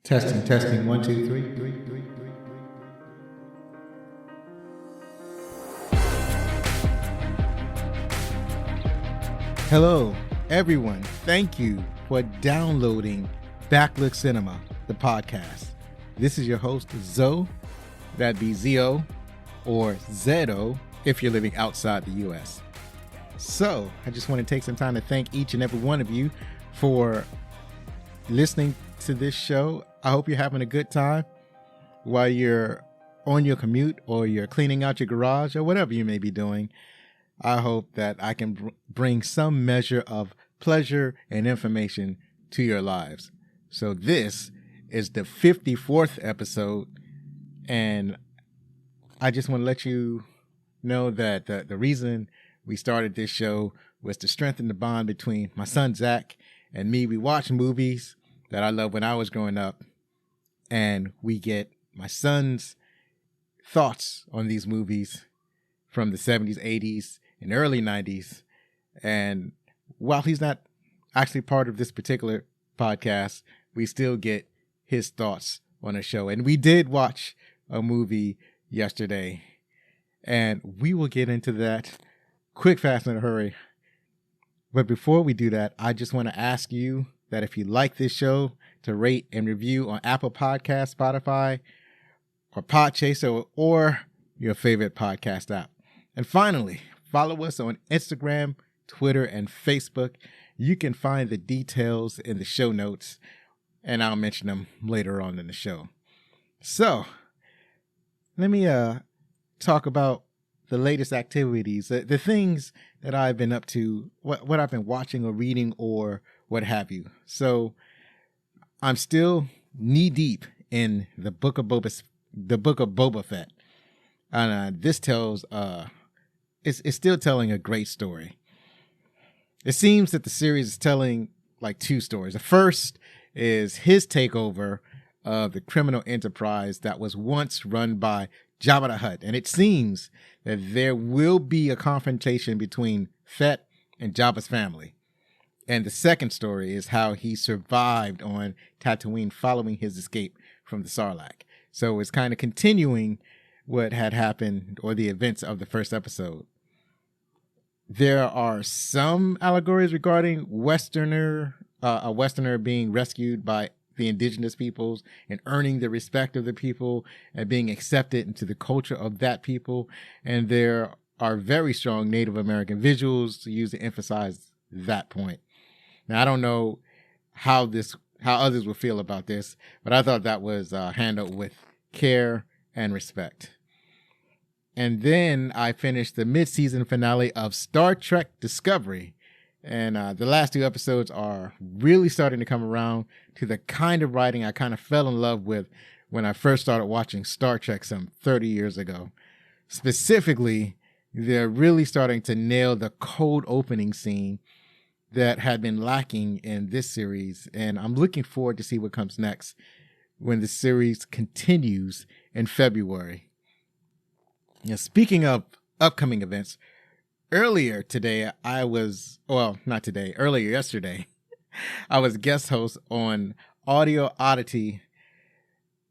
Testing, testing, one, two, three. Hello, everyone. Thank you for downloading Backlook Cinema, the podcast. This is your host, Zoe, that'd be Z-O, or Z-O if you're living outside the U.S. So, I just want to take some time to thank each and every one of you for listening to this show. I hope you're having a good time while you're on your commute or you're cleaning out your garage or whatever you may be doing. I hope that I can bring some measure of pleasure and information to your lives. So this is the 54th episode, and I just want to let you know that the reason we started this show was to strengthen the bond between my son Zach and me. We watch movies that I loved when I was growing up, and we get my son's thoughts on these movies from the 70s, 80s, and early 90s. And while he's not actually part of this particular podcast, we still get his thoughts on the show. And we did watch a movie yesterday, and we will get into that quick, fast, in a hurry. But before we do that, I just want to ask you that if you like this show, to rate and review on Apple Podcasts, Spotify, or Podchaser, or your favorite podcast app. And finally, follow us on Instagram, Twitter, and Facebook. You can find the details in the show notes, and I'll mention them later on in the show. So, let me talk about the latest activities, the things that I've been up to, what I've been watching or reading or what have you. So, I'm still knee deep in the book of Boba Fett, and this tells it's still telling a great story. It seems that the series is telling like two stories. The first is his takeover of the criminal enterprise that was once run by Jabba the Hutt, and it seems that there will be a confrontation between Fett and Jabba's family. And the second story is how he survived on Tatooine following his escape from the Sarlacc. So it's kind of continuing what had happened or the events of the first episode. There are some allegories regarding a Westerner being rescued by the indigenous peoples and earning the respect of the people and being accepted into the culture of that people. And there are very strong Native American visuals to use to emphasize that point. Now, I don't know how others will feel about this, but I thought that was handled with care and respect. And then I finished the mid-season finale of Star Trek Discovery. And the last two episodes are really starting to come around to the kind of writing I kind of fell in love with when I first started watching Star Trek some 30 years ago. Specifically, they're really starting to nail the cold opening scene that had been lacking in this series. And I'm looking forward to see what comes next when the series continues in February. Now, speaking of upcoming events, earlier yesterday, I was guest host on Audio Oddity,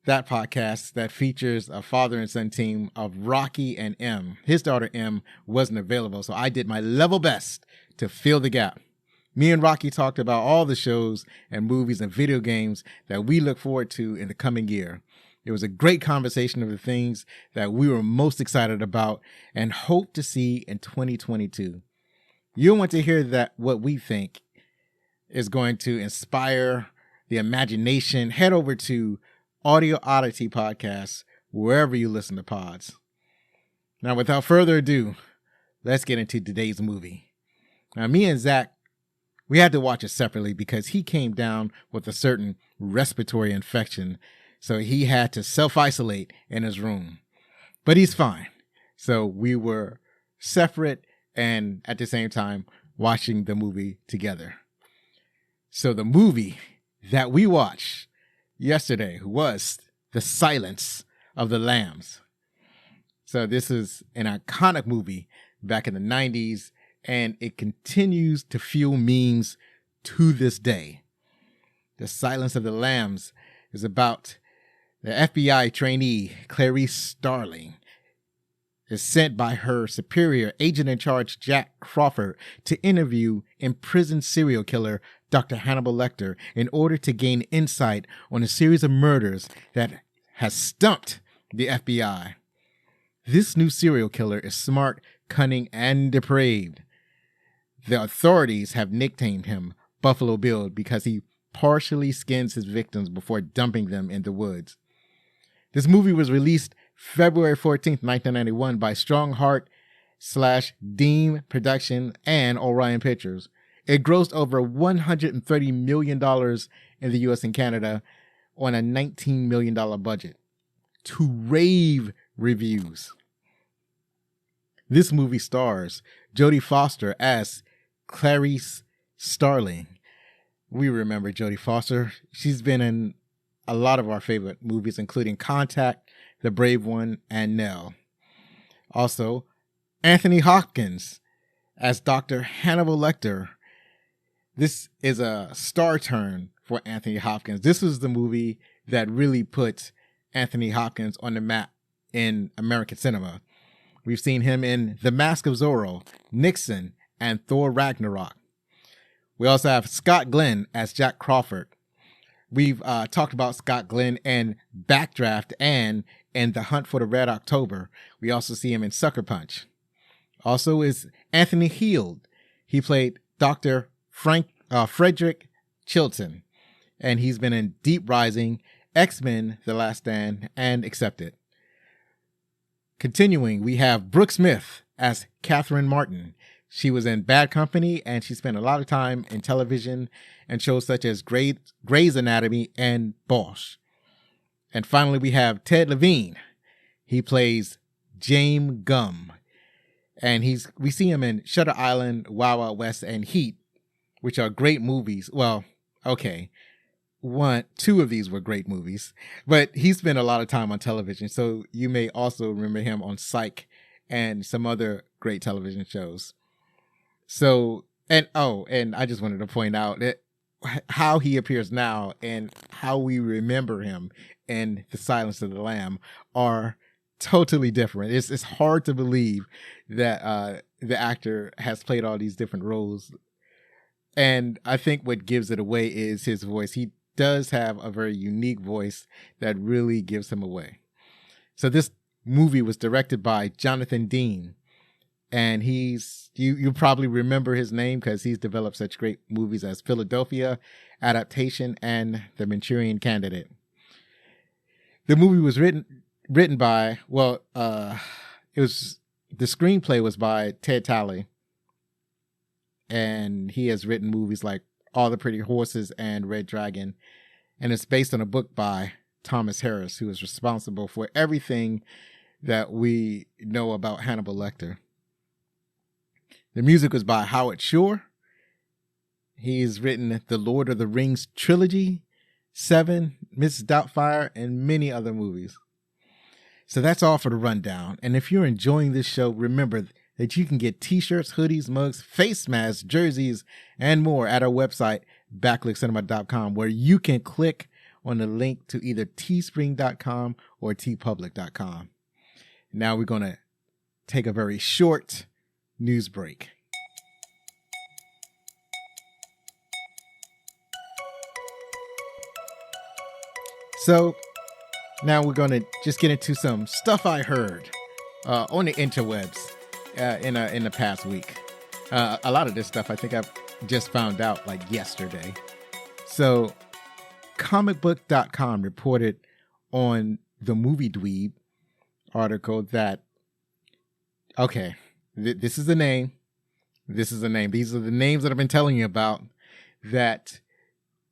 that podcast that features a father and son team of Rocky and M. His daughter M wasn't available, so I did my level best to fill the gap. Me and Rocky talked about all the shows and movies and video games that we look forward to in the coming year. It was a great conversation of the things that we were most excited about and hope to see in 2022. You'll want to hear what we think is going to inspire the imagination. Head over to Audio Oddity Podcast, wherever you listen to pods. Now, without further ado, let's get into today's movie. Now, me and Zach, we had to watch it separately because he came down with a certain respiratory infection, so he had to self-isolate in his room. But he's fine. So we were separate and at the same time watching the movie together. So the movie that we watched yesterday was The Silence of the Lambs. So this is an iconic movie back in the 90s, and it continues to fuel memes to this day. The Silence of the Lambs is about the FBI trainee Clarice Starling is sent by her superior, agent in charge Jack Crawford, to interview imprisoned serial killer Dr. Hannibal Lecter in order to gain insight on a series of murders that has stumped the FBI. This new serial killer is smart, cunning, and depraved. The authorities have nicknamed him Buffalo Bill because he partially skins his victims before dumping them in the woods. This movie was released February 14th, 1991 by Strongheart/Deem Production and Orion Pictures. It grossed over $130 million in the US and Canada on a $19 million budget. To rave reviews. This movie stars Jodie Foster as Clarice Starling. We remember Jodie Foster. She's been in a lot of our favorite movies, including Contact, The Brave One, and Nell. Also, Anthony Hopkins as Dr. Hannibal Lecter. This is a star turn for Anthony Hopkins. This was the movie that really put Anthony Hopkins on the map in American cinema. We've seen him in The Mask of Zorro, Nixon, and Thor Ragnarok. We also have Scott Glenn as Jack Crawford. We've talked about Scott Glenn in Backdraft and in The Hunt for the Red October. We also see him in Sucker Punch. Also is Anthony Heald. He played Dr. Frederick Chilton, and he's been in Deep Rising, X-Men: The Last Stand, and Accepted. Continuing, we have Brooke Smith as Catherine Martin. She was in Bad Company, and she spent a lot of time in television and shows such as Grey's Anatomy and Bosch. And finally, we have Ted Levine. He plays James Gum. And we see him in Shutter Island, Wild Wild West, and Heat, which are great movies. Well, okay. Two of these were great movies, but he spent a lot of time on television. So you may also remember him on Psych and some other great television shows. So, and I just wanted to point out that how he appears now and how we remember him in The Silence of the Lamb are totally different. It's hard to believe that the actor has played all these different roles. And I think what gives it away is his voice. He does have a very unique voice that really gives him away. So this movie was directed by Jonathan Dean. And you probably remember his name because he's developed such great movies as Philadelphia, Adaptation, and The Manchurian Candidate. The movie was written by, the screenplay was by Ted Talley. And he has written movies like All the Pretty Horses and Red Dragon. And it's based on a book by Thomas Harris, who is responsible for everything that we know about Hannibal Lecter. The music was by Howard Shore. He's written the Lord of the Rings trilogy, Seven, Mrs. Doubtfire, and many other movies. So that's all for the rundown. And if you're enjoying this show, remember that you can get t-shirts, hoodies, mugs, face masks, jerseys, and more at our website, backlickcinema.com, where you can click on the link to either teespring.com or tpublic.com. Now we're going to take a very short news break. So now we're going to just get into some stuff I heard on the interwebs in the past week. A lot of this stuff I think I've just found out like yesterday. So comicbook.com reported on the Movie Dweeb article that, okay, this is the name. This is the name. These are the names that I've been telling you about that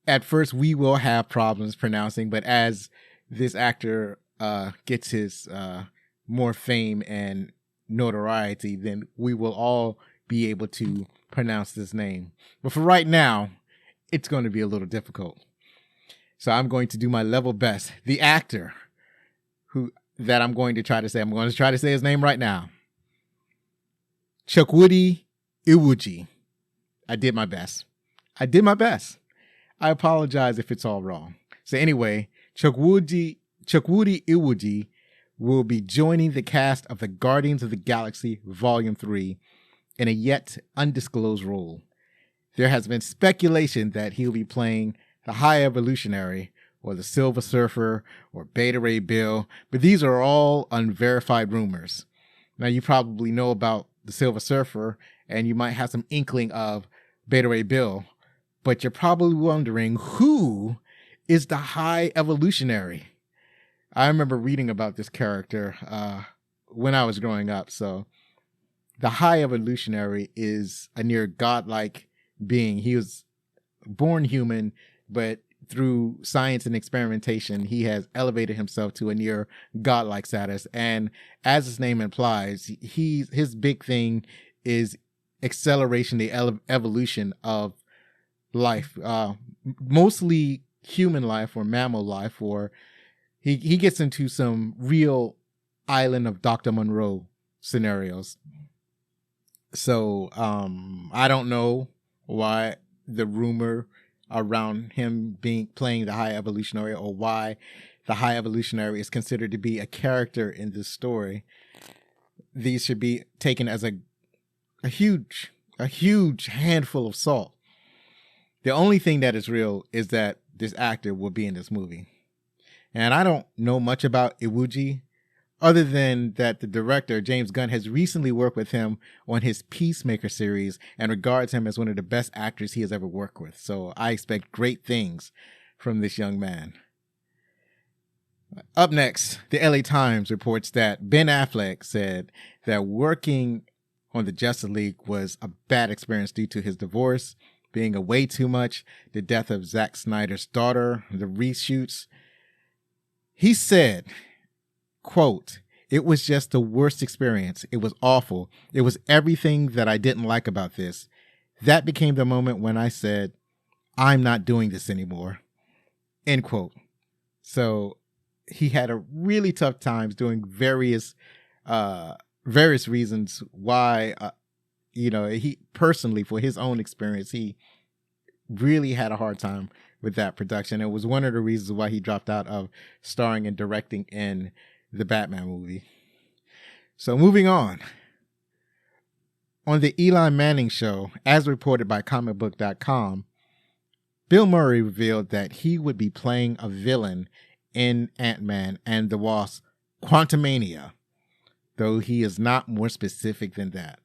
at first we will have problems pronouncing, but as this actor gets his more fame and notoriety, then we will all be able to pronounce this name. But for right now, it's going to be a little difficult. So I'm going to do my level best. The actor that I'm going to try to say his name right now. Chukwudi Iwuji. I did my best. I apologize if it's all wrong. So anyway, Chukwudi Iwuji will be joining the cast of the Guardians of the Galaxy Volume 3 in a yet undisclosed role. There has been speculation that he'll be playing the High Evolutionary or the Silver Surfer or Beta Ray Bill, but these are all unverified rumors. Now, you probably know about the Silver Surfer, and you might have some inkling of Beta Ray Bill, but you're probably wondering, who is the High Evolutionary? I remember reading about this character when I was growing up. So the High Evolutionary is a near godlike being. He was born human, but through science and experimentation, he has elevated himself to a near godlike status. And as his name implies, his big thing is acceleration, the evolution of life, mostly human life or mammal life, or he gets into some real Island of Dr. Monroe scenarios. So I don't know why the rumor around him playing the High Evolutionary, or why the High Evolutionary is considered to be a character in this story. These should be taken as a huge handful of salt. The only thing that is real is that this actor will be in this movie. And I don't know much about Iwuji, other than that the director, James Gunn, has recently worked with him on his Peacemaker series and regards him as one of the best actors he has ever worked with. So I expect great things from this young man. Up next, the LA Times reports that Ben Affleck said that working on the Justice League was a bad experience due to his divorce, being away too much, the death of Zack Snyder's daughter, the reshoots. He said, quote, "It was just the worst experience. It was awful. It was everything that I didn't like about this. That became the moment when I said, I'm not doing this anymore." End quote. So he had a really tough times doing various reasons why, he personally, for his own experience, he really had a hard time with that production. It was one of the reasons why he dropped out of starring and directing in the Batman movie. So moving on the Eli Manning show, as reported by comicbook.com, Bill Murray revealed that he would be playing a villain in Ant-Man and the Wasp: Quantumania, though he is not more specific than that.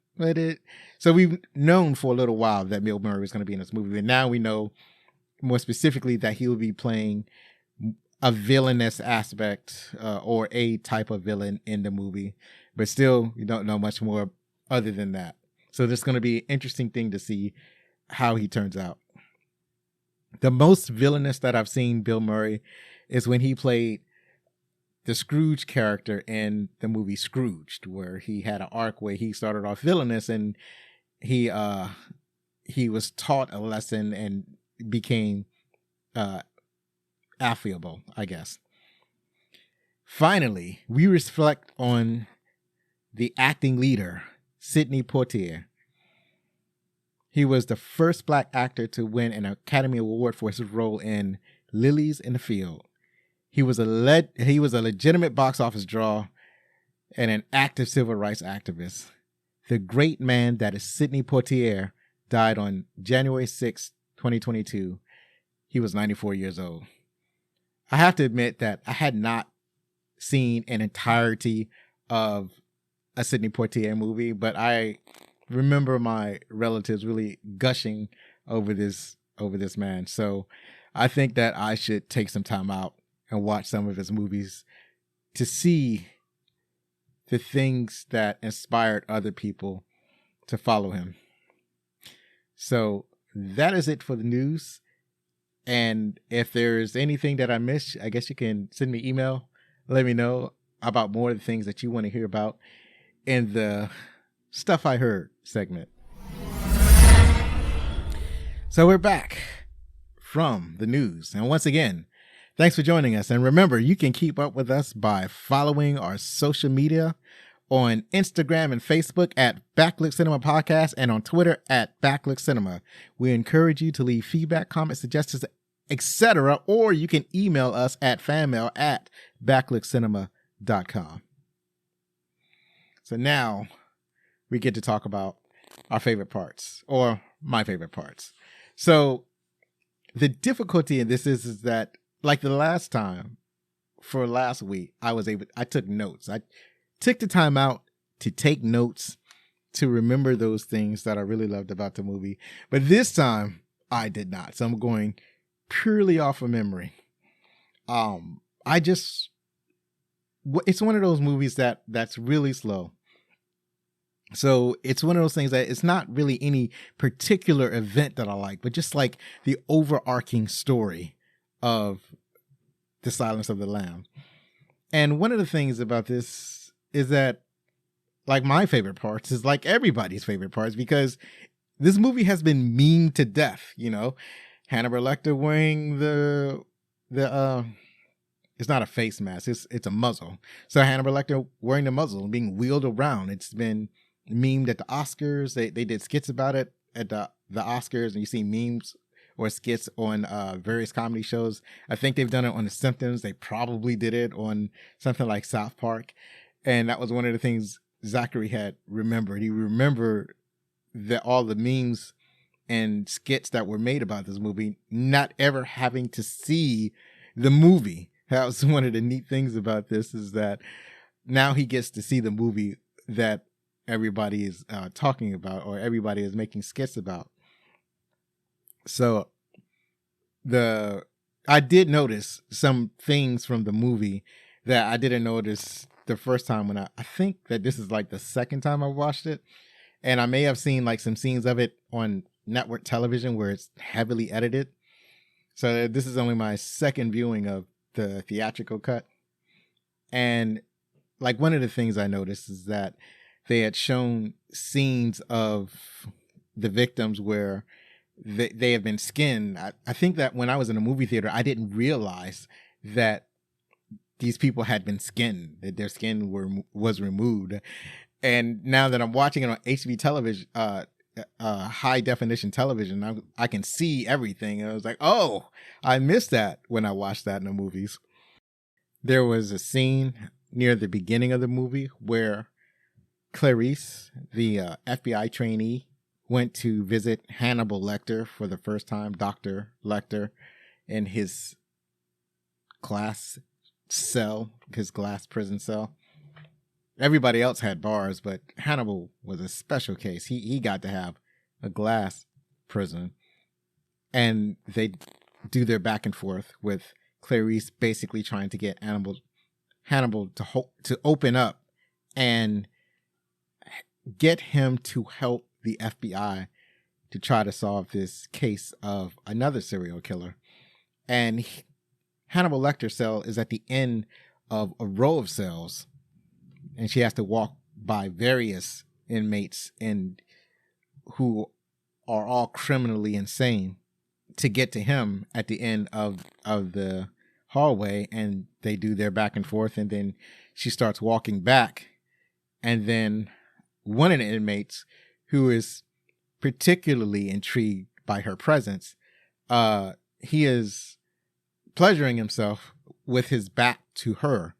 So we've known for a little while that Bill Murray was going to be in this movie, and now we know more specifically that he will be playing a villainous aspect or a type of villain in the movie, but still you don't know much more other than that. So this is going to be an interesting thing to see how he turns out. The most villainous that I've seen Bill Murray is when he played the Scrooge character in the movie Scrooged, where he had an arc where he started off villainous and he was taught a lesson and became affable, I guess. Finally, we reflect on the acting leader, Sidney Poitier. He was the first Black actor to win an Academy Award for his role in Lilies in the Field. He was a legitimate box office draw and an active civil rights activist. The great man that is Sidney Poitier died on January 6, 2022. He was 94 years old. I have to admit that I had not seen an entirety of a Sidney Poitier movie, but I remember my relatives really gushing over this man. So I think that I should take some time out and watch some of his movies to see the things that inspired other people to follow him. So that is it for the news. And if there's anything that I missed, I guess you can send me an email. Let me know about more of the things that you want to hear about in the Stuff I Heard segment. So we're back from the news. And once again, thanks for joining us. And remember, you can keep up with us by following our social media on Instagram and Facebook at Backlook Cinema Podcast and on Twitter at Backlook Cinema. We encourage you to leave feedback, comments, suggestions, etc. Or you can email us at fanmail@backlookcinema.com. So now we get to talk about our favorite parts, or my favorite parts. So the difficulty in this is that, like the last time, for last week, I took notes. I took the time out to take notes, to remember those things that I really loved about the movie. But this time I did not. So I'm going purely off of memory. It's one of those movies that's really slow. So it's one of those things that it's not really any particular event that I like, but just like the overarching story of The Silence of the Lamb. And one of the things about this is that, like, my favorite parts is like everybody's favorite parts, because this movie has been memed to death. You know, Hannibal Lecter wearing the it's not a face mask, it's a muzzle. So Hannibal Lecter wearing the muzzle and being wheeled around. It's been memed at the Oscars. They did skits about it at the Oscars, and you see memes or skits on various comedy shows. I think they've done it on The Simpsons. They probably did it on something like South Park. And that was one of the things Zachary had remembered. He remembered that all the memes and skits that were made about this movie, not ever having to see the movie. That was one of the neat things about this, is that now he gets to see the movie that everybody is talking about, or everybody is making skits about. So I did notice some things from the movie that I didn't notice the first time when I think that this is like the second time I watched it. And I may have seen like some scenes of it on network television where it's heavily edited. So this is only my second viewing of the theatrical cut. And like one of the things I noticed is that they had shown scenes of the victims where they have been skinned. I think that when I was in a movie theater, I didn't realize that these people had been skinned, that their skin was removed. And now that I'm watching it on HB television, high definition television, I can see everything. And I was like, oh, I missed that when I watched that in the movies. There was a scene near the beginning of the movie where Clarice, the FBI trainee, went to visit Hannibal Lecter for the first time, Dr. Lecter, in his glass prison cell. Everybody else had bars, but Hannibal was a special case. He got to have a glass prison. And they do their back and forth with Clarice basically trying to get Hannibal to open up and get him to help the FBI to try to solve this case of another serial killer. And Hannibal Lecter's cell is at the end of a row of cells, and she has to walk by various inmates who are all criminally insane to get to him at the end of the hallway. And they do their back and forth, and then she starts walking back, and then one of the inmates, who is particularly intrigued by her presence, he is pleasuring himself with his back to her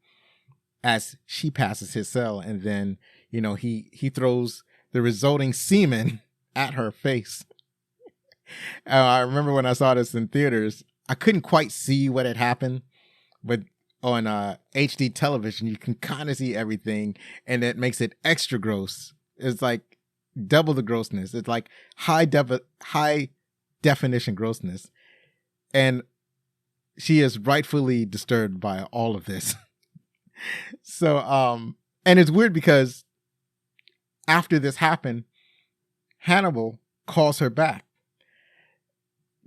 as she passes his cell, and then he throws the resulting semen at her face. I remember when I saw this in theaters, I couldn't quite see what had happened, but on HD television you can kind of see everything, and it makes it extra gross. It's like double the grossness. It's like high definition grossness, and she is rightfully disturbed by all of this. So and it's weird because after this happened, Hannibal calls her back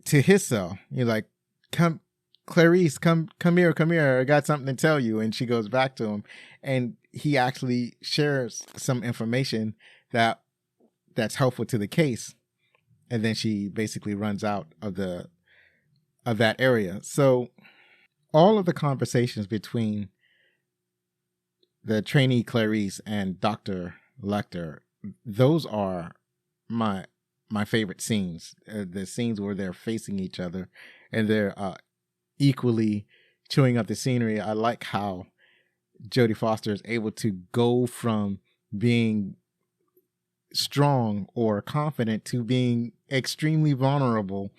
to his cell. You're like, come, Clarice, come here. I got something to tell you. And she goes back to him, and he actually shares some information that's helpful to the case. And then she basically runs out of that area. So all of the conversations between the trainee Clarice and Dr. Lecter, those are my favorite scenes. The scenes where they're facing each other and they're equally chewing up the scenery. I like how Jodie Foster is able to go from being strong or confident to being extremely vulnerable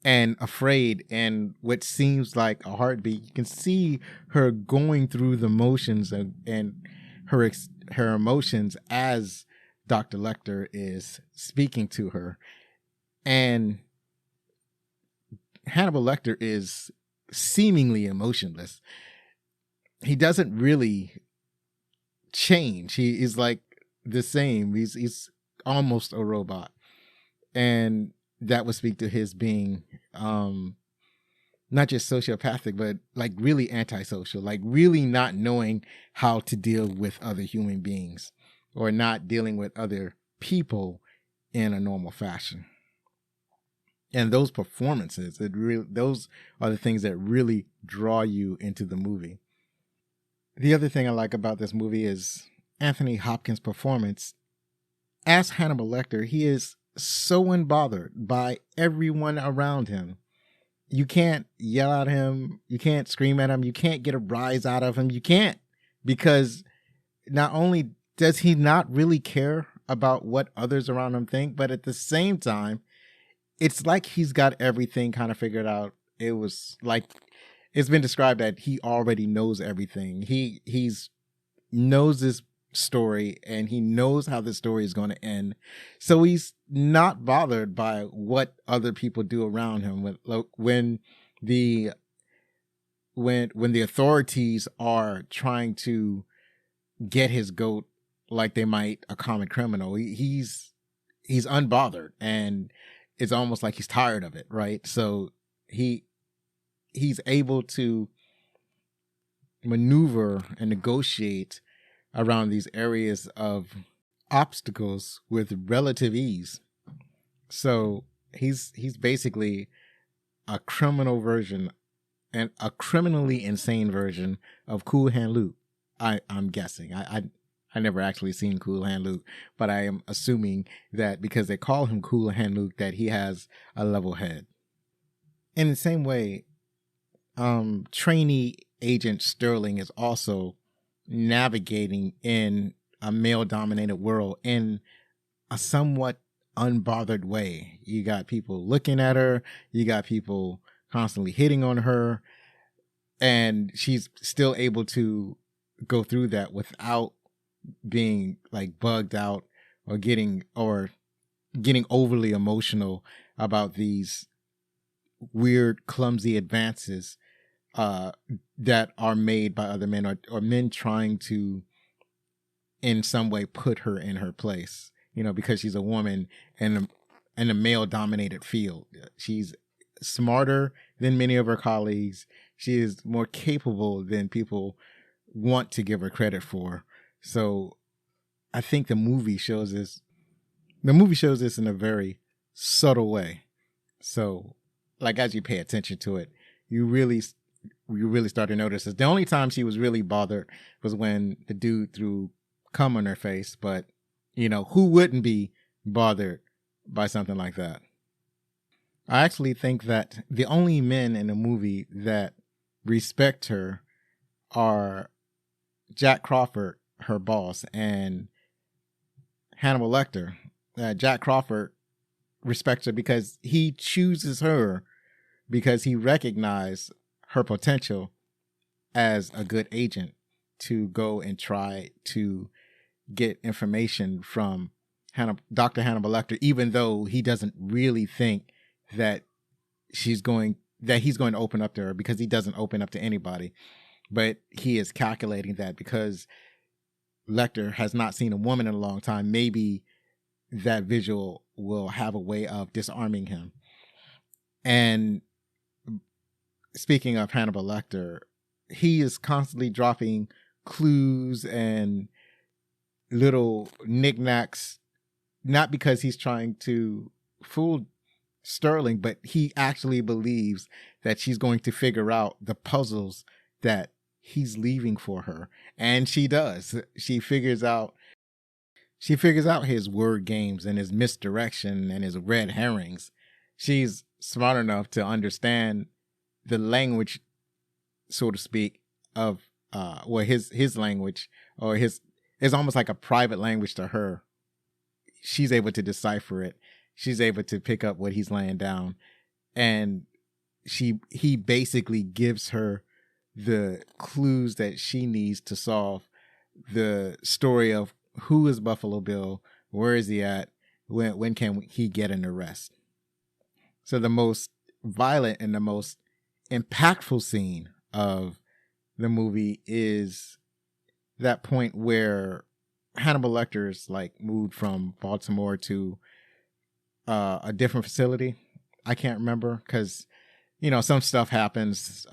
and afraid, and what seems like a heartbeat. You can see her going through the motions and her emotions as Dr. Lecter is speaking to her. And Hannibal Lecter is seemingly emotionless. He doesn't really change. He is like the same. He's almost a robot. And that would speak to his being not just sociopathic, but like really antisocial, like really not knowing how to deal with other human beings or not dealing with other people in a normal fashion. And those performances, those are the things that really draw you into the movie. The other thing I like about this movie is Anthony Hopkins' performance. As Hannibal Lecter, he is so unbothered by everyone around him. You can't yell at him. You can't scream at him. You can't get a rise out of him. You can't, because not only does he not really care about what others around him think, but at the same time, it's like he's got everything kind of figured out. It was like, it's been described that he already knows everything. He's knows this story and he knows how the story is going to end. So he's not bothered by what other people do around him. When the authorities are trying to get his goat like they might a common criminal, he's unbothered, and it's almost like he's tired of it, right? So he's able to maneuver and negotiate around these areas of obstacles with relative ease. So he's basically a criminal version and a criminally insane version of Cool Hand Luke. I'm guessing. I never actually seen Cool Hand Luke, but I am assuming that because they call him Cool Hand Luke, that he has a level head. In the same way, trainee agent Sterling is also navigating in a male-dominated world in a somewhat unbothered way. You got people looking at her, you got people constantly hitting on her, and she's still able to go through that without being like bugged out or getting overly emotional about these weird, clumsy advances that are made by other men, or men trying to in some way put her in her place, because she's a woman in a male dominated field. She's smarter than many of her colleagues. She is more capable than people want to give her credit for. So I think the movie shows this in a very subtle way. So like, as you pay attention to it, you really start to notice this. The only time she was really bothered was when the dude threw cum on her face, but who wouldn't be bothered by something like that? I actually think that the only men in the movie that respect her are Jack Crawford, her boss, and Hannibal Lecter. Jack Crawford respects her because he chooses her because he recognized her potential as a good agent to go and try to get information from Dr. Hannibal Lecter, even though he doesn't really think that he's going to open up to her, because he doesn't open up to anybody. But he is calculating that because Lecter has not seen a woman in a long time, maybe that visual will have a way of disarming him. And speaking of Hannibal Lecter, he is constantly dropping clues and little knickknacks, not because he's trying to fool Sterling, but he actually believes that she's going to figure out the puzzles that he's leaving for her. And she does. She figures out his word games and his misdirection and his red herrings. She's smart enough to understand the language, so to speak, of his language, or his, it's almost like a private language to her. She's able to decipher it. She's able to pick up what he's laying down, and he basically gives her the clues that she needs to solve the story of who is Buffalo Bill, where is he at, when can he get an arrest. So the most violent and the most impactful scene of the movie is that point where Hannibal Lecter's like moved from Baltimore to a different facility. I can't remember because, you know, some stuff happens.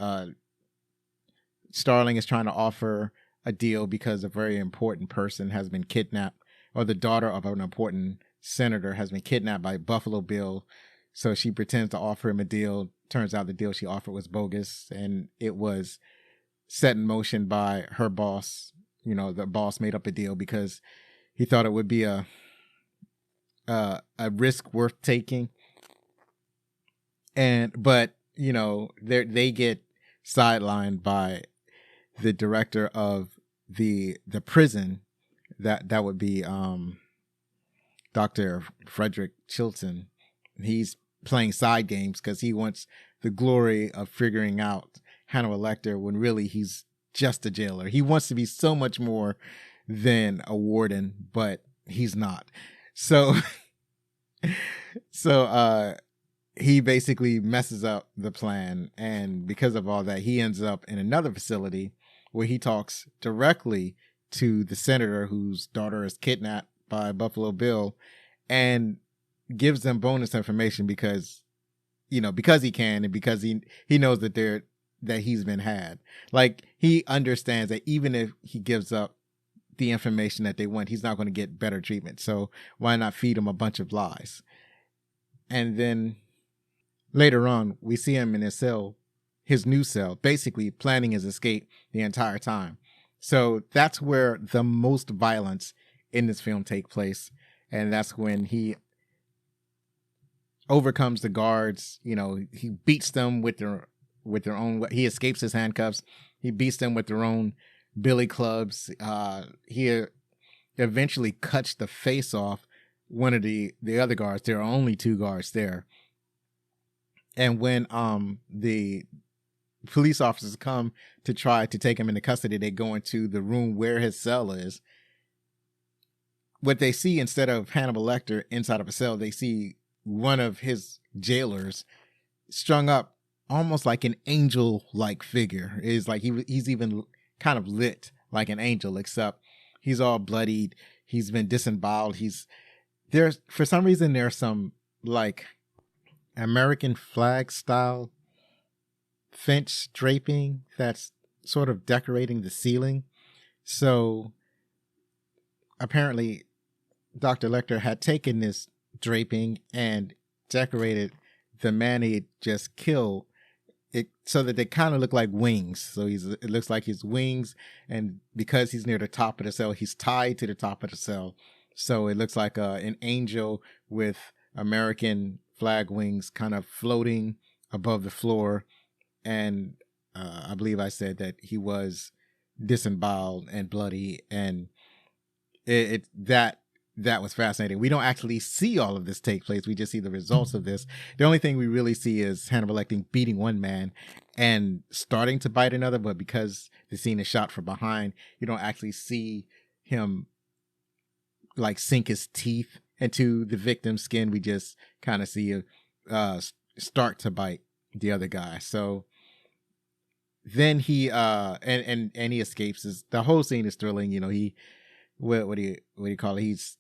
Starling is trying to offer a deal because a very important person has been kidnapped, or the daughter of an important senator has been kidnapped by Buffalo Bill. So she pretends to offer him a deal. Turns out the deal she offered was bogus, and it was set in motion by her boss. You know, the boss made up a deal because he thought it would be a risk worth taking. But you know, they get sidelined by the director of the prison. That would be Dr. Frederick Chilton. He's playing side games because he wants the glory of figuring out Hannibal Lecter when really he's just a jailer. He wants to be so much more than a warden, but he's not. So he basically messes up the plan, and because of all that, he ends up in another facility where he talks directly to the senator whose daughter is kidnapped by Buffalo Bill, and gives them bonus information because, you know, because he can, and because he knows that he's been had. Like, he understands that even if he gives up the information that they want, he's not going to get better treatment. So why not feed him a bunch of lies? And then later on, we see him in his cell, his new cell, basically planning his escape the entire time. So that's where the most violence in this film take place. And that's when he overcomes the guards. You know, he beats them with their own, he escapes his handcuffs. He beats them with their own billy clubs. He eventually cuts the face off one of the other guards. There are only two guards there. And when the police officers come to try to take him into custody, they go into the room where his cell is. What they see, instead of Hannibal Lecter inside of a cell, they see one of his jailers strung up almost like an angel-like figure. It's like he's even kind of lit like an angel, except he's all bloodied. He's been disemboweled. There's, for some reason, there's some like American flag style Finch draping that's sort of decorating the ceiling. So apparently Dr. Lecter had taken this draping and decorated the man he had just killed so that they kind of look like wings. So it looks like his wings, and because he's near the top of the cell, he's tied to the top of the cell. So it looks like an angel with American flag wings kind of floating above the floor. And I believe I said that he was disemboweled and bloody, and that was fascinating. We don't actually see all of this take place. We just see the results of this. The only thing we really see is Hannibal Lecter beating one man and starting to bite another, but because the scene is shot from behind, you don't actually see him like sink his teeth into the victim's skin. We just kind of see him start to bite the other guy. So then he and he escapes. The whole scene is thrilling. You know, what do you call it?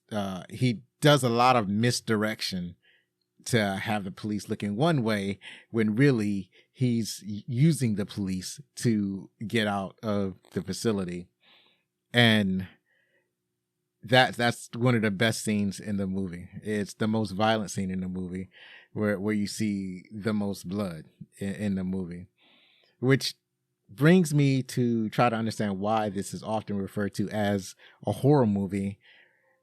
He does a lot of misdirection to have the police looking one way when really he's using the police to get out of the facility. And that's one of the best scenes in the movie. It's the most violent scene in the movie, where you see the most blood in the movie, which brings me to try to understand why this is often referred to as a horror movie.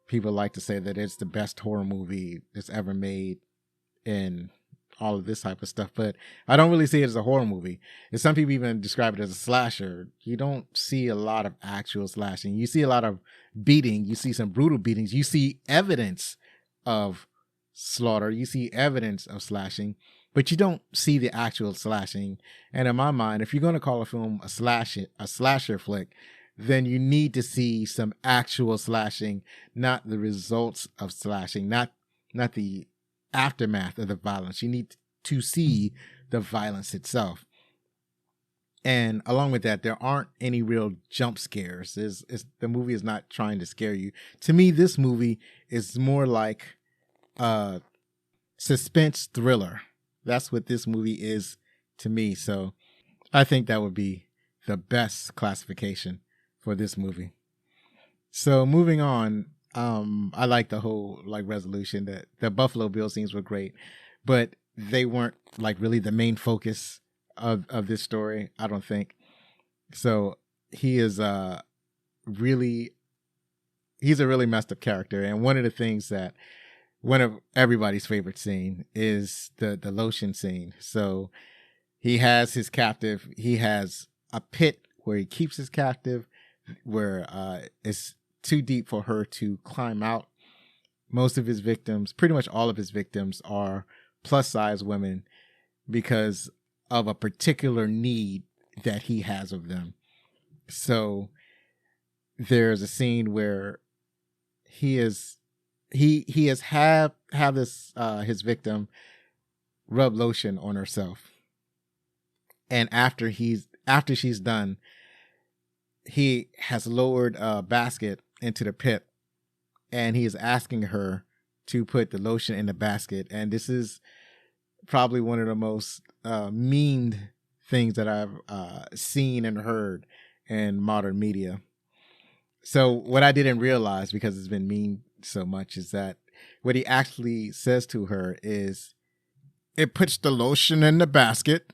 People like to say that it's the best horror movie that's ever made in all of this type of stuff, but I don't really see it as a horror movie. And some people even describe it as a slasher. You don't see a lot of actual slashing. You see a lot of beating. You see some brutal beatings. You see evidence of slaughter. You see evidence of slashing, but you don't see the actual slashing. And in my mind, if you're going to call a film a slasher flick, then you need to see some actual slashing, not the results of slashing, not the aftermath of the violence. You need to see the violence itself. And along with that, there aren't any real jump scares. The movie is not trying to scare you. To me, this movie is more like a suspense thriller. That's what this movie is to me. So I think that would be the best classification for this movie. So moving on, I like the whole resolution that the Buffalo Bill scenes were great, but they weren't really the main focus of this story, I don't think. So he's a really messed up character. And one of the things one of everybody's favorite scene is the lotion scene. So he has his captive. He has a pit where he keeps his captive, where it's too deep for her to climb out. Most of his victims, pretty much all of his victims, are plus size women because of a particular need that he has of them. So there's a scene where he has this his victim rub lotion on herself, and after she's done, he has lowered a basket into the pit, and he is asking her to put the lotion in the basket. And this is probably one of the most mean things that I've seen and heard in modern media. So what I didn't realize, because it's been mean so much, is that what he actually says to her is, it puts the lotion in the basket.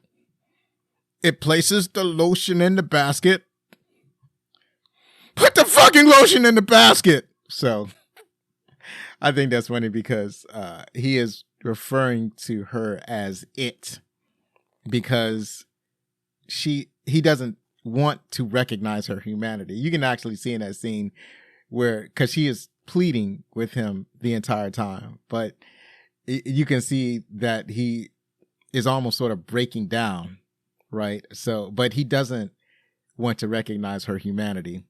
It places the lotion in the basket. Put the fucking lotion in the basket. So I think that's funny because he is referring to her as it, because he doesn't want to recognize her humanity. You can actually see in that scene because she is pleading with him the entire time, but you can see that he is almost sort of breaking down, right? So, but he doesn't want to recognize her humanity.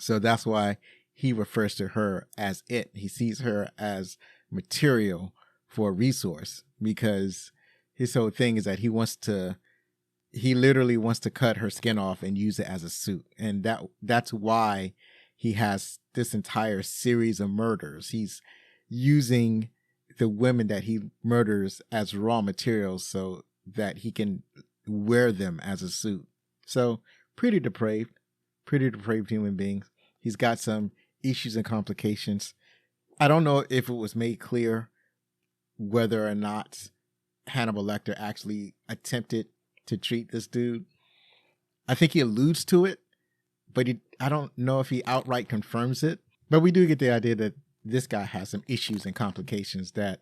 So that's why he refers to her as it. He sees her as material for a resource, because his whole thing is that he literally wants to cut her skin off and use it as a suit. And that's why he has this entire series of murders. He's using the women that he murders as raw materials so that he can wear them as a suit. So pretty depraved human beings. He's got some issues and complications. I don't know if it was made clear whether or not Hannibal Lecter actually attempted to treat this dude. I think he alludes to it, but I don't know if he outright confirms it. But we do get the idea that this guy has some issues and complications that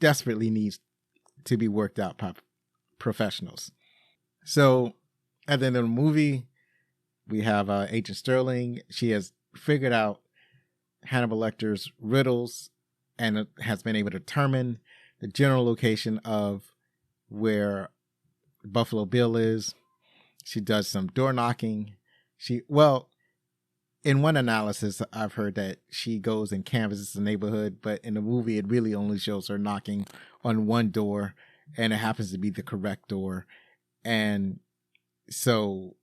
desperately needs to be worked out by professionals. So at the end of the movie, we have Agent Sterling. She has figured out Hannibal Lecter's riddles and has been able to determine the general location of where Buffalo Bill is. She does some door knocking. In one analysis, I've heard that she goes and canvasses the neighborhood, but in the movie, it really only shows her knocking on one door, and it happens to be the correct door. And so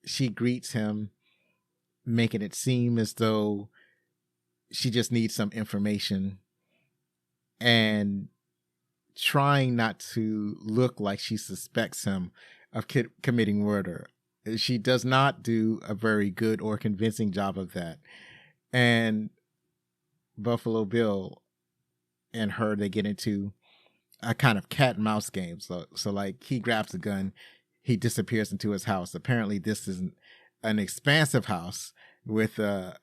she greets him, making it seem as though she just needs some information and trying not to look like she suspects him of committing murder. She does not do a very good or convincing job of that. And Buffalo Bill and her, they get into a kind of cat and mouse game. So like, he grabs a gun, he disappears into his house. Apparently this is an expansive house with a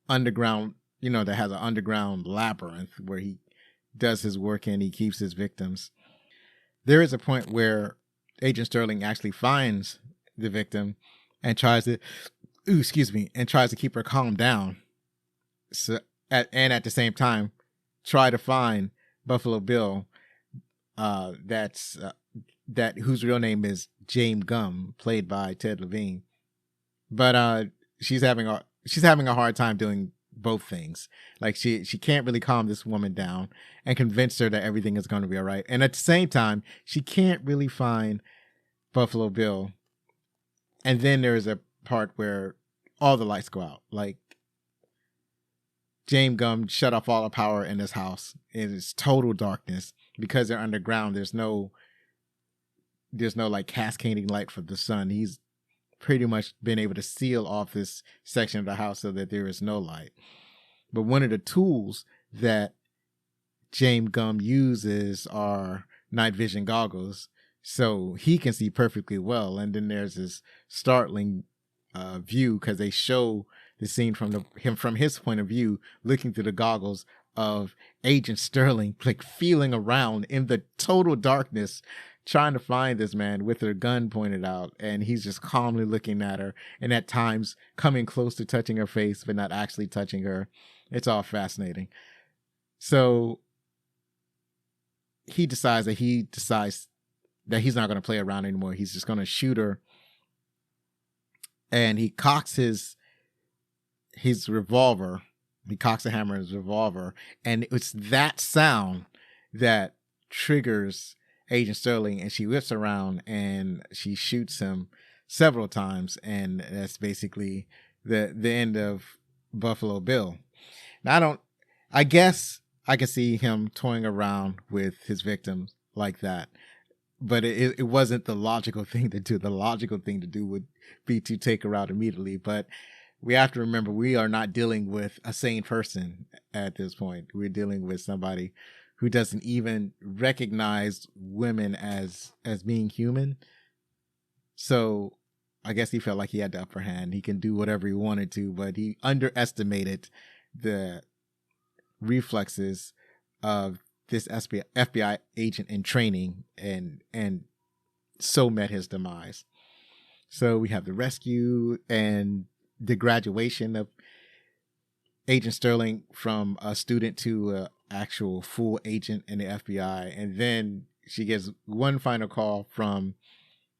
underground, that has an underground labyrinth where he does his work and he keeps his victims. there is a point where Agent Sterling actually finds the victim and tries to, and tries to keep her calm down. So, at the same time, try to find Buffalo Bill, whose real name is James Gum, played by Ted Levine. But she's having a hard time doing both things. Like she can't really calm this woman down and convince her that everything is going to be all right. And at the same time, she can't really find Buffalo Bill. And then there's a part where all the lights go out. Like James Gum shut off all the power in this house. It is total darkness because they're underground. There's no like cascading light from the sun. He's pretty much been able to seal off this section of the house so that there is no light. But one of the tools that James Gum uses are night vision goggles, so he can see perfectly well. And then there's this startling view because they show the scene from his point of view, looking through the goggles of Agent Sterling, like feeling around in the total darkness, trying to find this man with her gun pointed out, and he's just calmly looking at her, and at times coming close to touching her face, but not actually touching her. It's all fascinating. So he decides that he's not going to play around anymore. He's just going to shoot her, and he cocks his revolver. He cocks a hammer in his revolver, and it's that sound that triggers Agent Sterling, and she whips around and she shoots him several times, and that's basically the end of Buffalo Bill. Now I guess I could see him toying around with his victims like that, but it wasn't the logical thing to do. The logical thing to do would be to take her out immediately, but we have to remember we are not dealing with a sane person at this point. We're dealing with somebody who doesn't even recognize women as being human. So I guess he felt like he had the upper hand. He can do whatever he wanted to, but he underestimated the reflexes of this FBI agent in training, and so met his demise. So we have the rescue and the graduation of Agent Sterling from a student to an actual full agent in the FBI. And then she gets one final call from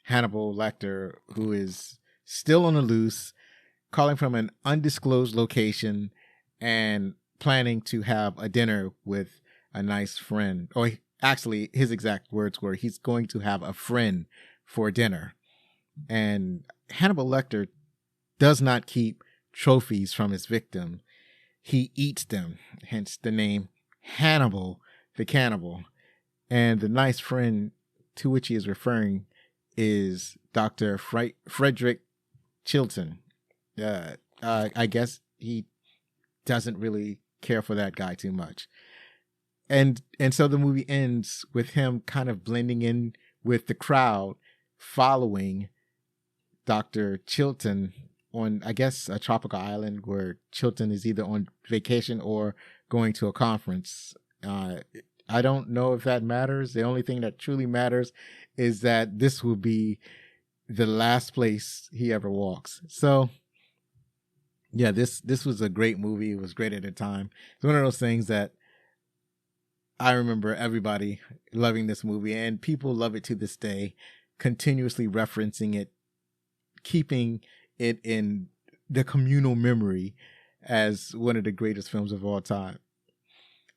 Hannibal Lecter, who is still on the loose, calling from an undisclosed location and planning to have a dinner with a nice friend. Or actually, his exact words were, he's going to have a friend for dinner. And Hannibal Lecter does not keep trophies from his victim. He eats them, hence the name Hannibal the Cannibal. And the nice friend to which he is referring is Dr. Frederick Chilton. I guess he doesn't really care for that guy too much. And so the movie ends with him kind of blending in with the crowd, following Dr. Chilton on, I guess, a tropical island where Chilton is either on vacation or going to a conference. I don't know if that matters. The only thing that truly matters is that this will be the last place he ever walks. So, yeah, this was a great movie. It was great at the time. It's one of those things that I remember everybody loving this movie, and people love it to this day, continuously referencing it, keeping it in the communal memory as one of the greatest films of all time.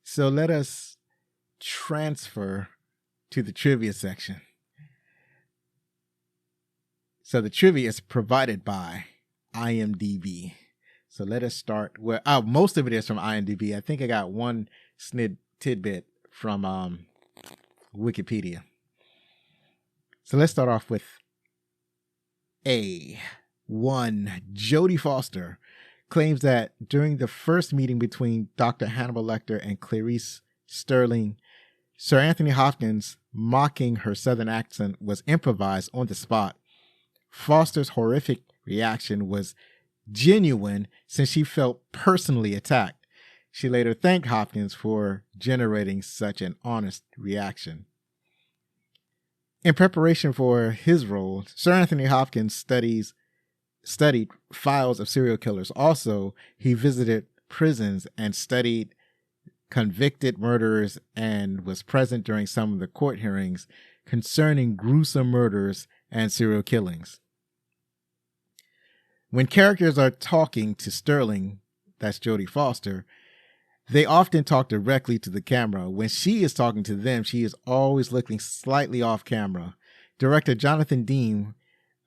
So let us transfer to the trivia section. So the trivia is provided by IMDb. So let us start where most of it is from IMDb. I think I got one tidbit from Wikipedia. So let's start off with A1. Jodie Foster claims that during the first meeting between Dr. Hannibal Lecter and Clarice Sterling, Sir Anthony Hopkins mocking her southern accent was improvised on the spot. Foster's horrific reaction was genuine since she felt personally attacked. She later thanked Hopkins for generating such an honest reaction. In preparation for his role, Sir Anthony Hopkins studied files of serial killers. Also, he visited prisons and studied convicted murderers and was present during some of the court hearings concerning gruesome murders and serial killings. When characters are talking to Sterling, that's Jodie Foster, they often talk directly to the camera. When she is talking to them, she is always looking slightly off camera. Director Jonathan Demme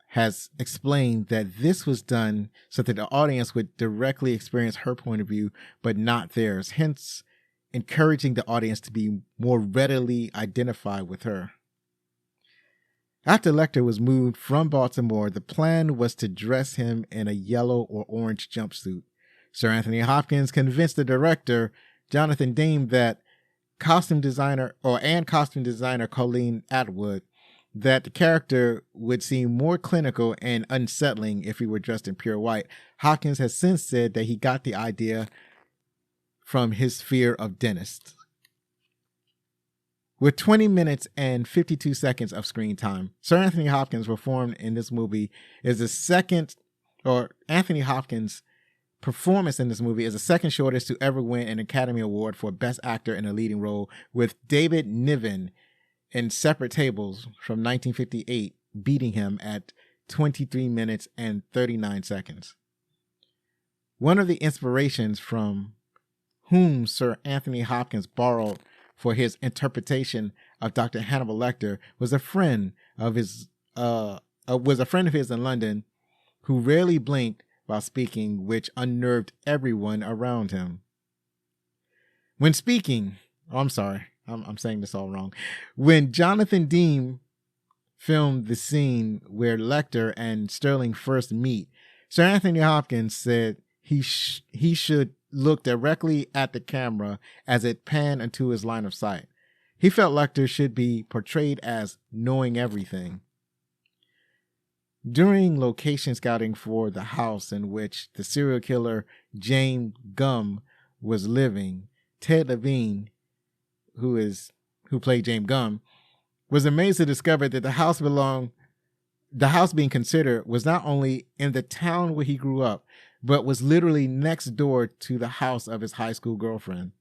has explained that this was done so that the audience would directly experience her point of view, but not theirs, hence encouraging the audience to be more readily identified with her. After Lecter was moved from Baltimore, the plan was to dress him in a yellow or orange jumpsuit. Sir Anthony Hopkins convinced the director, Jonathan Demme, that costume designer Colleen Atwood, that the character would seem more clinical and unsettling if he were dressed in pure white. Hopkins has since said that he got the idea from his fear of dentists. With 20 minutes and 52 seconds of screen time, Sir Anthony Hopkins' performance in this movie is the second shortest to ever win an Academy Award for Best Actor in a Leading Role, with David Niven in Separate Tables from 1958 beating him at 23 minutes and 39 seconds. One of the inspirations from whom Sir Anthony Hopkins borrowed for his interpretation of Dr. Hannibal Lecter was a friend of his in London who rarely blinked while speaking, which unnerved everyone around him. When speaking, I'm saying this all wrong. When Jonathan Demme filmed the scene where Lecter and Sterling first meet, Sir Anthony Hopkins said he should look directly at the camera as it panned into his line of sight. He felt Lecter should be portrayed as knowing everything. During location scouting for the house in which the serial killer James Gumb was living, Ted Levine, who played James Gumb, was amazed to discover that the house being considered was not only in the town where he grew up, but was literally next door to the house of his high school girlfriend.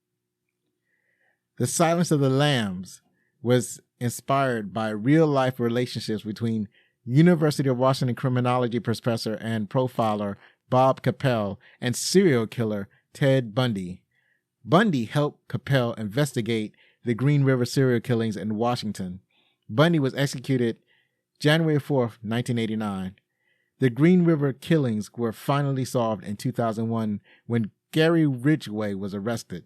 The Silence of the Lambs was inspired by real-life relationships between University of Washington criminology professor and profiler Bob Capel and serial killer Ted Bundy. Bundy helped Capel investigate the Green River serial killings in Washington. Bundy was executed January 4th, 1989. The Green River killings were finally solved in 2001 when Gary Ridgway was arrested.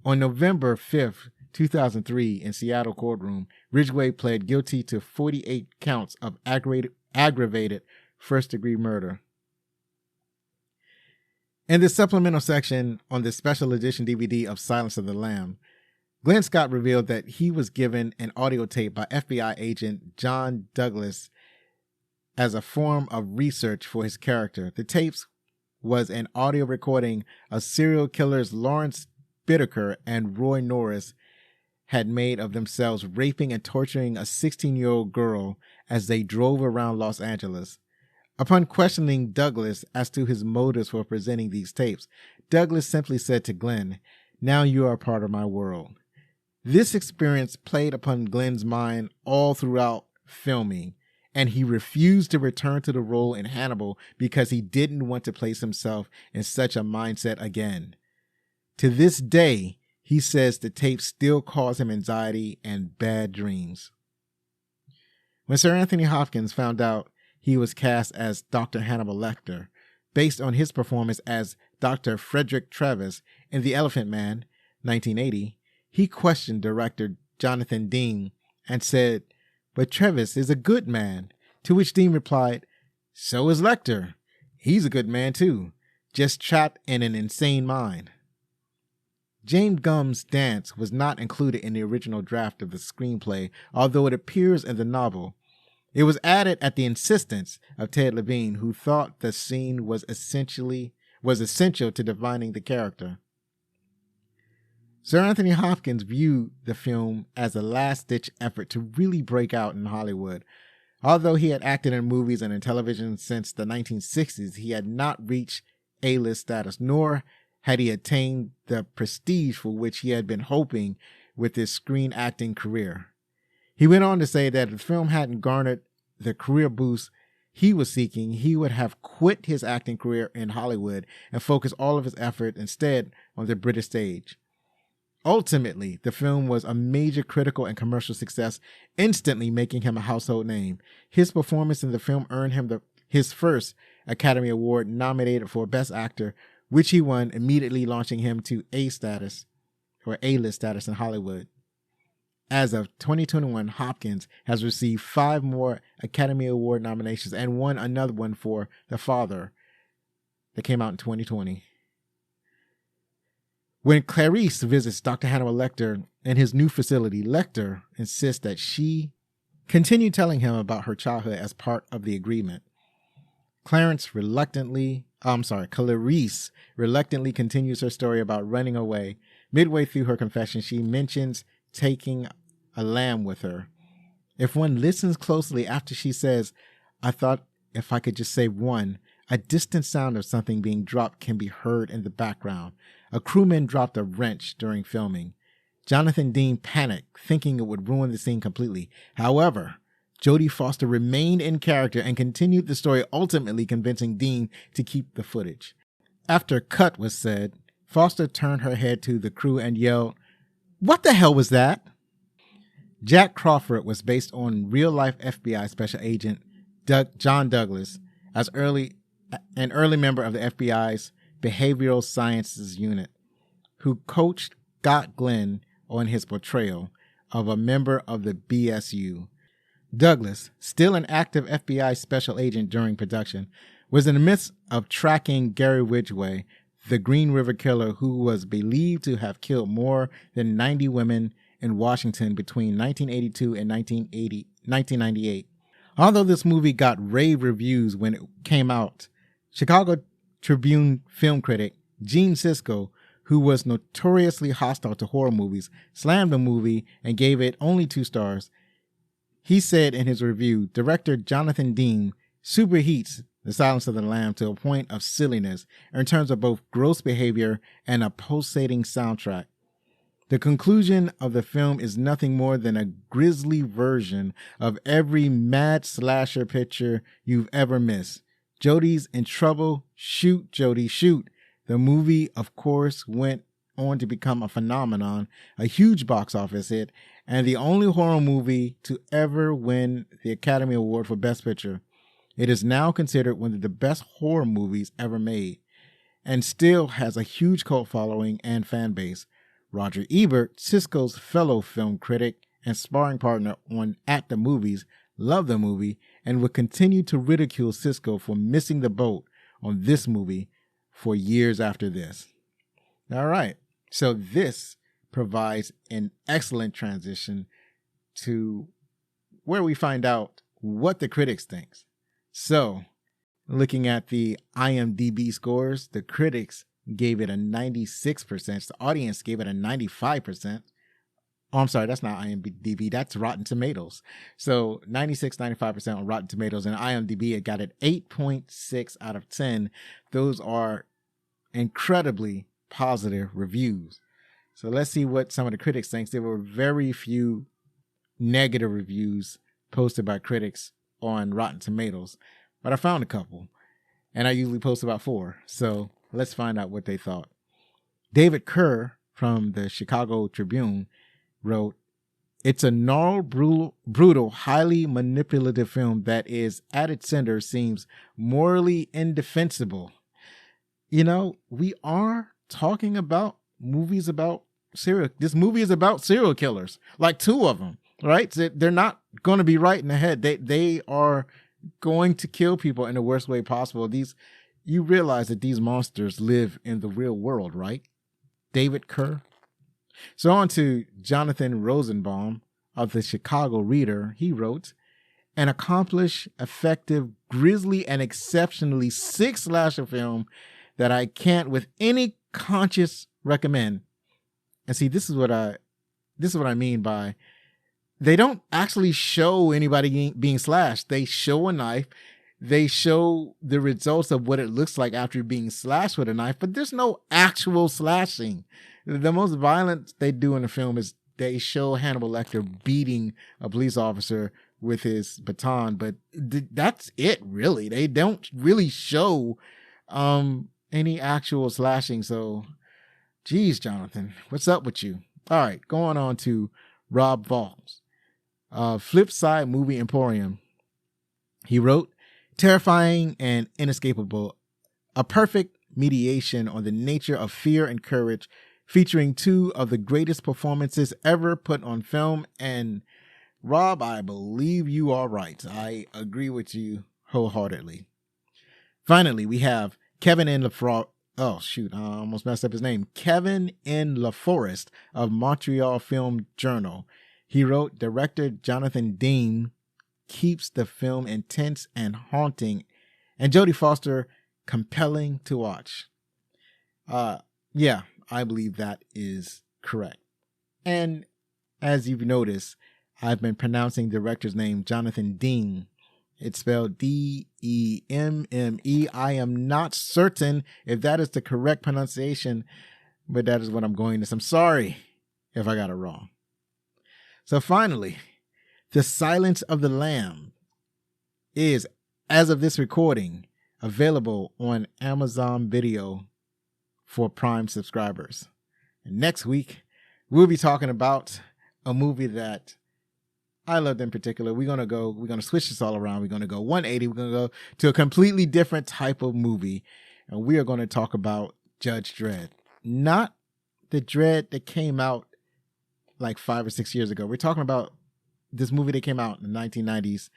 On November 5th, 2003, in Seattle courtroom, Ridgway pled guilty to 48 counts of aggravated first-degree murder. In the supplemental section on the special edition DVD of Silence of the Lamb, Glenn Scott revealed that he was given an audio tape by FBI agent John Douglas as a form of research for his character. The tapes was an audio recording of serial killers Lawrence Bittaker and Roy Norris had made of themselves raping and torturing a 16-year-old girl as they drove around Los Angeles. Upon questioning Douglas as to his motives for presenting these tapes, Douglas simply said to Glenn, "Now you are a part of my world." This experience played upon Glenn's mind all throughout filming, and he refused to return to the role in Hannibal because he didn't want to place himself in such a mindset again. To this day, he says the tapes still cause him anxiety and bad dreams. When Sir Anthony Hopkins found out he was cast as Dr. Hannibal Lecter, based on his performance as Dr. Frederick Travis in The Elephant Man, 1980, he questioned director Jonathan Demme and said, "But Travis is a good man," to which Demme replied, "So is Lecter. He's a good man too, just trapped in an insane mind." James Gumb's dance was not included in the original draft of the screenplay, although it appears in the novel. It was added at the insistence of Ted Levine, who thought the scene was essential to defining the character. Sir Anthony Hopkins viewed the film as a last-ditch effort to really break out in Hollywood. Although he had acted in movies and in television since the 1960s, he had not reached A-list status, nor had he attained the prestige for which he had been hoping with his screen acting career. He went on to say that if the film hadn't garnered the career boost he was seeking, he would have quit his acting career in Hollywood and focused all of his effort instead on the British stage. Ultimately, the film was a major critical and commercial success, instantly making him a household name. His performance in the film earned him his first Academy Award, nominated for Best Actor, which he won, immediately launching him to A-list status in Hollywood. As of 2021, Hopkins has received 5 more Academy Award nominations and won another one for The Father that came out in 2020. When Clarice visits Dr. Hannibal Lecter in his new facility, Lecter insists that she continue telling him about her childhood as part of the agreement. Clarice reluctantly continues her story about running away. Midway through her confession, she mentions taking a lamb with her. If one listens closely after she says, "I thought if I could just save one," a distant sound of something being dropped can be heard in the background. A crewman dropped a wrench during filming. Jonathan Dean panicked, thinking it would ruin the scene completely. However, Jodie Foster remained in character and continued the story, ultimately convincing Dean to keep the footage. After cut was said, Foster turned her head to the crew and yelled, "What the hell was that?" Jack Crawford was based on real-life FBI Special Agent John Douglas, an early member of the FBI's Behavioral Sciences Unit, who coached Scott Glenn on his portrayal of a member of the BSU. Douglas, still an active FBI special agent during production, was in the midst of tracking Gary Ridgway, the Green River Killer, who was believed to have killed more than 90 women in Washington between 1982 and 1998. Although this movie got rave reviews when it came out, Chicago Tribune film critic Gene Siskel, who was notoriously hostile to horror movies, slammed the movie and gave it only 2 stars. He said in his review, director Jonathan Dean superheats The Silence of the Lamb to a point of silliness in terms of both gross behavior and a pulsating soundtrack. The conclusion of the film is nothing more than a grisly version of every mad slasher picture you've ever missed. Jodie's in trouble. Shoot, Jodie, shoot. The movie, of course, went on to become a phenomenon, a huge box office hit, and the only horror movie to ever win the Academy Award for Best Picture. It is now considered one of the best horror movies ever made, and still has a huge cult following and fan base. Roger Ebert, Siskel's fellow film critic and sparring partner on At the Movies, loved the movie and would continue to ridicule Siskel for missing the boat on this movie for years after this. All right, so this provides an excellent transition to where we find out what the critics think. So, looking at the IMDb scores, the critics gave it a 96%. The audience gave it a 95%. Oh, I'm sorry, that's not IMDb, that's Rotten Tomatoes. So 96, 95% on Rotten Tomatoes, and IMDb, it got an 8.6 out of 10. Those are incredibly positive reviews. So let's see what some of the critics think. There were very few negative reviews posted by critics on Rotten Tomatoes, but I found a couple, and I usually post about 4. So let's find out what they thought. David Kerr from the Chicago Tribune wrote, "It's a gnarled, brutal, highly manipulative film that is, at its center, seems morally indefensible." You know, we are talking about movies about this movie is about serial killers, like 2 of them, right? So they're not going to be right in the head. They are going to kill people in the worst way possible. You realize that these monsters live in the real world, right? David Kerr. So on to Jonathan Rosenbaum of the Chicago Reader. He wrote, "An accomplished, effective, grisly, and exceptionally sick slasher film that I can't with any conscience recommend. And see, this is what I mean by they don't actually show anybody being slashed. They show a knife. They show the results of what it looks like after being slashed with a knife, but there's no actual slashing. The most violent they do in the film is they show Hannibal Lecter beating a police officer with his baton, but that's it, really. They don't really show any actual slashing. So, geez, Jonathan, what's up with you? All right, going on to Rob Valls. Flipside Movie Emporium. He wrote, terrifying and inescapable, a perfect mediation on the nature of fear and courage, featuring two of the greatest performances ever put on film. And Rob, I believe you are right. I agree with you wholeheartedly. Finally, we have Kevin N. LaForest. Oh, shoot, I almost messed up his name. Kevin N. LaForest of Montreal Film Journal. He wrote, director Jonathan Demme keeps the film intense and haunting, and Jodie Foster compelling to watch. Yeah, I believe that is correct. And as you've noticed, I've been pronouncing the director's name Jonathan Demme. It's spelled D-E-M-M-E. I am not certain if that is the correct pronunciation, but that is what I'm going to. I'm sorry if I got it wrong. So finally, The Silence of the Lamb is, as of this recording, available on Amazon Video for Prime subscribers. And next week, we'll be talking about a movie that I loved in particular. We're going to switch this all around. We're going to go 180. We're going to go to a completely different type of movie. And we are going to talk about Judge Dredd. Not the Dredd that came out like 5 or 6 years ago. We're talking about this movie that came out in the 1990s,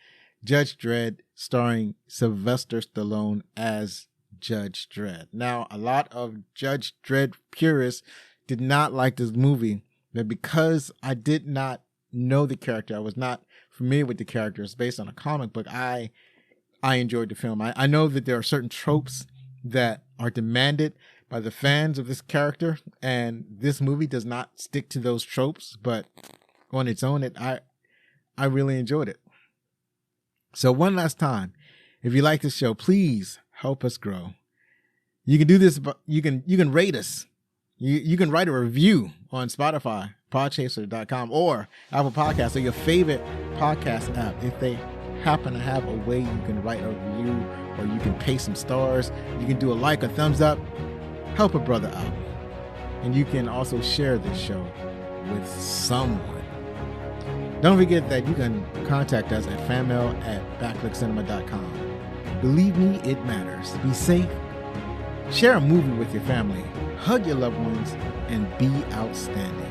Judge Dredd, starring Sylvester Stallone as Judge Dredd. Now, a lot of Judge Dredd purists did not like this movie, but because I did not know the character, I was not familiar with the character, it's based on a comic book, I enjoyed the film. I know that there are certain tropes that are demanded by the fans of this character, and this movie does not stick to those tropes, but on its own, I really enjoyed it. So one last time, if you like this show, please help us grow. You can do this, but you can rate us. You can write a review on Spotify, podchaser.com, or Apple Podcasts, or your favorite podcast app. If they happen to have a way you can write a review, or you can pay some stars, you can do a like, a thumbs up, help a brother out. And you can also share this show with someone. Don't forget that you can contact us at fanmail@backlookcinema.com. Believe me, it matters. Be safe. Share a movie with your family. Hug your loved ones and be outstanding.